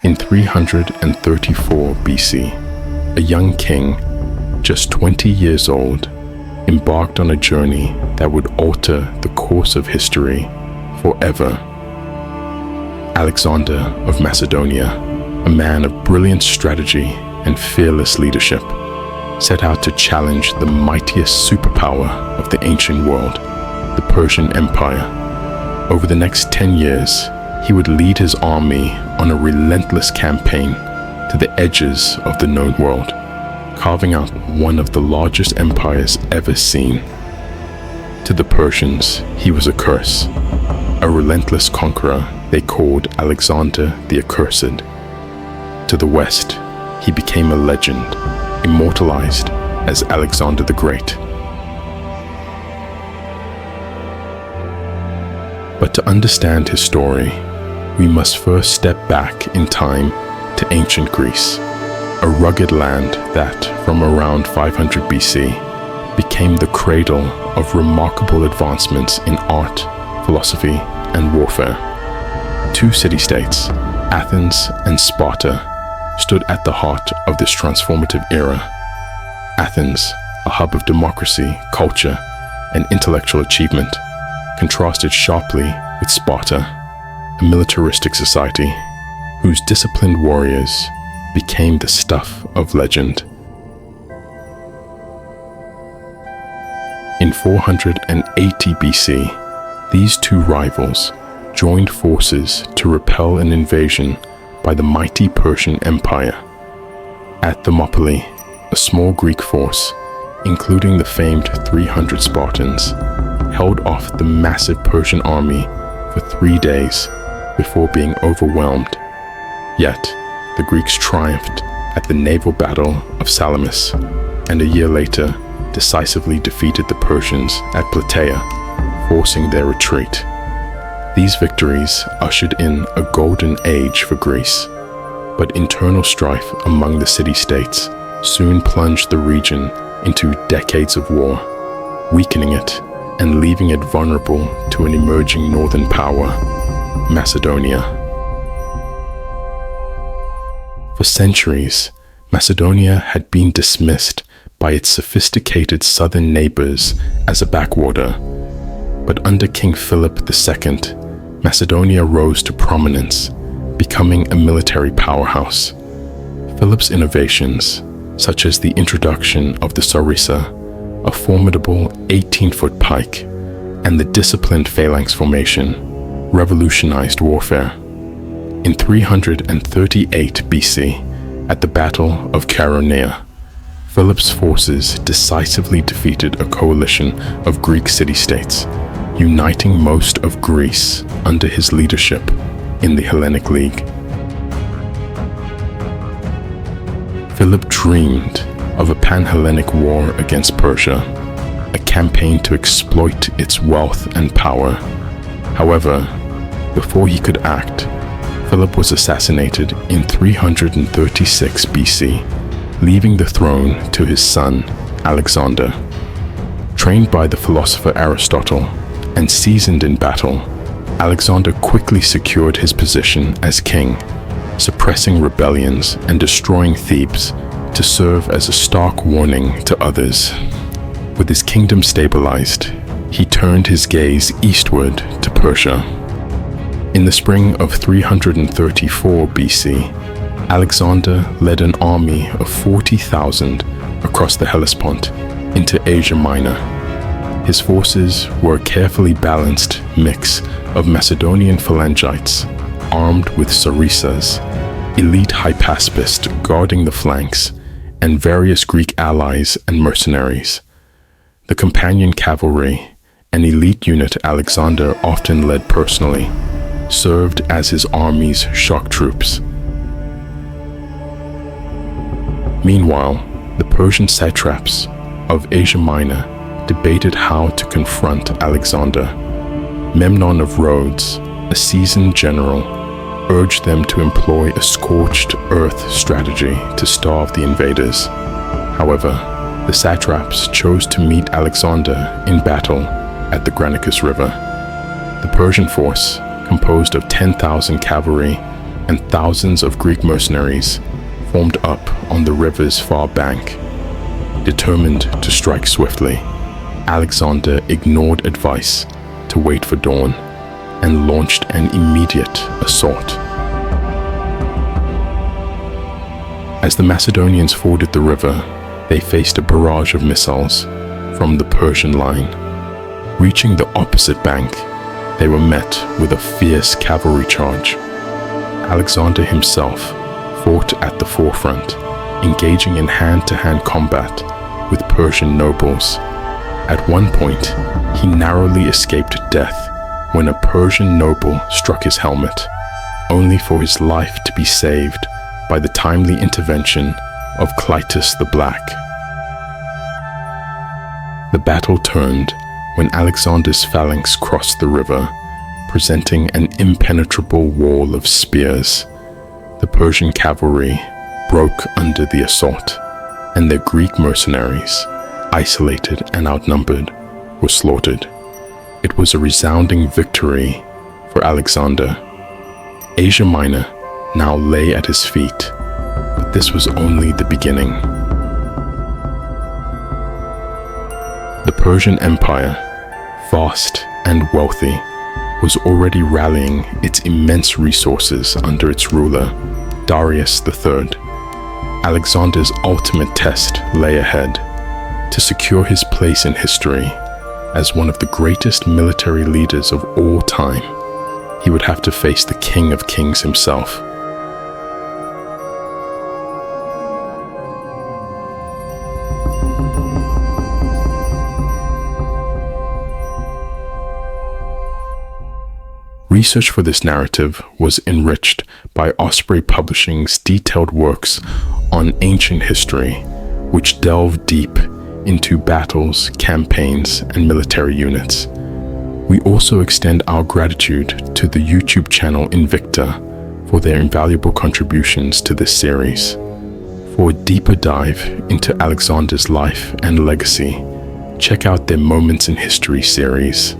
In 334 BC, a young king, just 20 years old, embarked on a journey that would alter the course of history forever. Alexander of Macedonia, a man of brilliant strategy and fearless leadership, set out to challenge the mightiest superpower of the ancient world, the Persian Empire. Over the next 10 years, he would lead his army on a relentless campaign to the edges of the known world, carving out one of the largest empires ever seen. To the Persians, he was a curse, a relentless conqueror they called Alexander the Accursed. To the West, he became a legend, immortalized as Alexander the Great. But to understand his story, we must first step back in time to ancient Greece, a rugged land that, from around 500 BC, became the cradle of remarkable advancements in art, philosophy, and warfare. Two city-states, Athens and Sparta, stood at the heart of this transformative era. Athens, a hub of democracy, culture, and intellectual achievement, contrasted sharply with Sparta, a militaristic society whose disciplined warriors became the stuff of legend. In 480 BC, these two rivals joined forces to repel an invasion by the mighty Persian Empire. At Thermopylae, a small Greek force, including the famed 300 Spartans, held off the massive Persian army for 3 days before being overwhelmed. Yet, the Greeks triumphed at the naval battle of Salamis, and a year later decisively defeated the Persians at Plataea, forcing their retreat. These victories ushered in a golden age for Greece, but internal strife among the city-states soon plunged the region into decades of war, weakening it and leaving it vulnerable to an emerging northern power, Macedonia. For centuries, Macedonia had been dismissed by its sophisticated southern neighbors as a backwater, but under King Philip II, Macedonia rose to prominence, becoming a military powerhouse. Philip's innovations, such as the introduction of the sarissa, a formidable 18-foot pike, and the disciplined phalanx formation, revolutionized warfare. In 338 BC, at the Battle of Chaeronea, Philip's forces decisively defeated a coalition of Greek city-states, uniting most of Greece under his leadership in the Hellenic League. Philip dreamed of a pan-Hellenic war against Persia, a campaign to exploit its wealth and power. However, before he could act, Philip was assassinated in 336 BC, leaving the throne to his son, Alexander. Trained by the philosopher Aristotle and seasoned in battle, Alexander quickly secured his position as king, suppressing rebellions and destroying Thebes to serve as a stark warning to others. With his kingdom stabilized, he turned his gaze eastward to Persia. In the spring of 334 BC, Alexander led an army of 40,000 across the Hellespont into Asia Minor. His forces were a carefully balanced mix of Macedonian phalangites armed with sarissas, elite hypaspists guarding the flanks, and various Greek allies and mercenaries. The Companion Cavalry, an elite unit Alexander often led personally, served as his army's shock troops. Meanwhile, the Persian satraps of Asia Minor debated how to confront Alexander. Memnon of Rhodes, a seasoned general, urged them to employ a scorched earth strategy to starve the invaders. However, the satraps chose to meet Alexander in battle at the Granicus River. The Persian force, composed of 10,000 cavalry, and thousands of Greek mercenaries formed up on the river's far bank. Determined to strike swiftly, Alexander ignored advice to wait for dawn and launched an immediate assault. As the Macedonians forded the river, they faced a barrage of missiles from the Persian line. Reaching the opposite bank, they were met with a fierce cavalry charge. Alexander himself fought at the forefront, engaging in hand-to-hand combat with Persian nobles. At one point, he narrowly escaped death when a Persian noble struck his helmet, only for his life to be saved by the timely intervention of Clytus the Black. The battle turned when Alexander's phalanx crossed the river, presenting an impenetrable wall of spears. The Persian cavalry broke under the assault, and their Greek mercenaries, isolated and outnumbered, were slaughtered. It was a resounding victory for Alexander. Asia Minor now lay at his feet, but this was only the beginning. The Persian Empire, vast and wealthy, was already rallying its immense resources under its ruler, Darius III. Alexander's ultimate test lay ahead. To secure his place in history as one of the greatest military leaders of all time, he would have to face the King of Kings himself. Research for this narrative was enriched by Osprey Publishing's detailed works on ancient history, which delve deep into battles, campaigns, and military units. We also extend our gratitude to the YouTube channel Invicta for their invaluable contributions to this series. For a deeper dive into Alexander's life and legacy, check out their Moments in History series.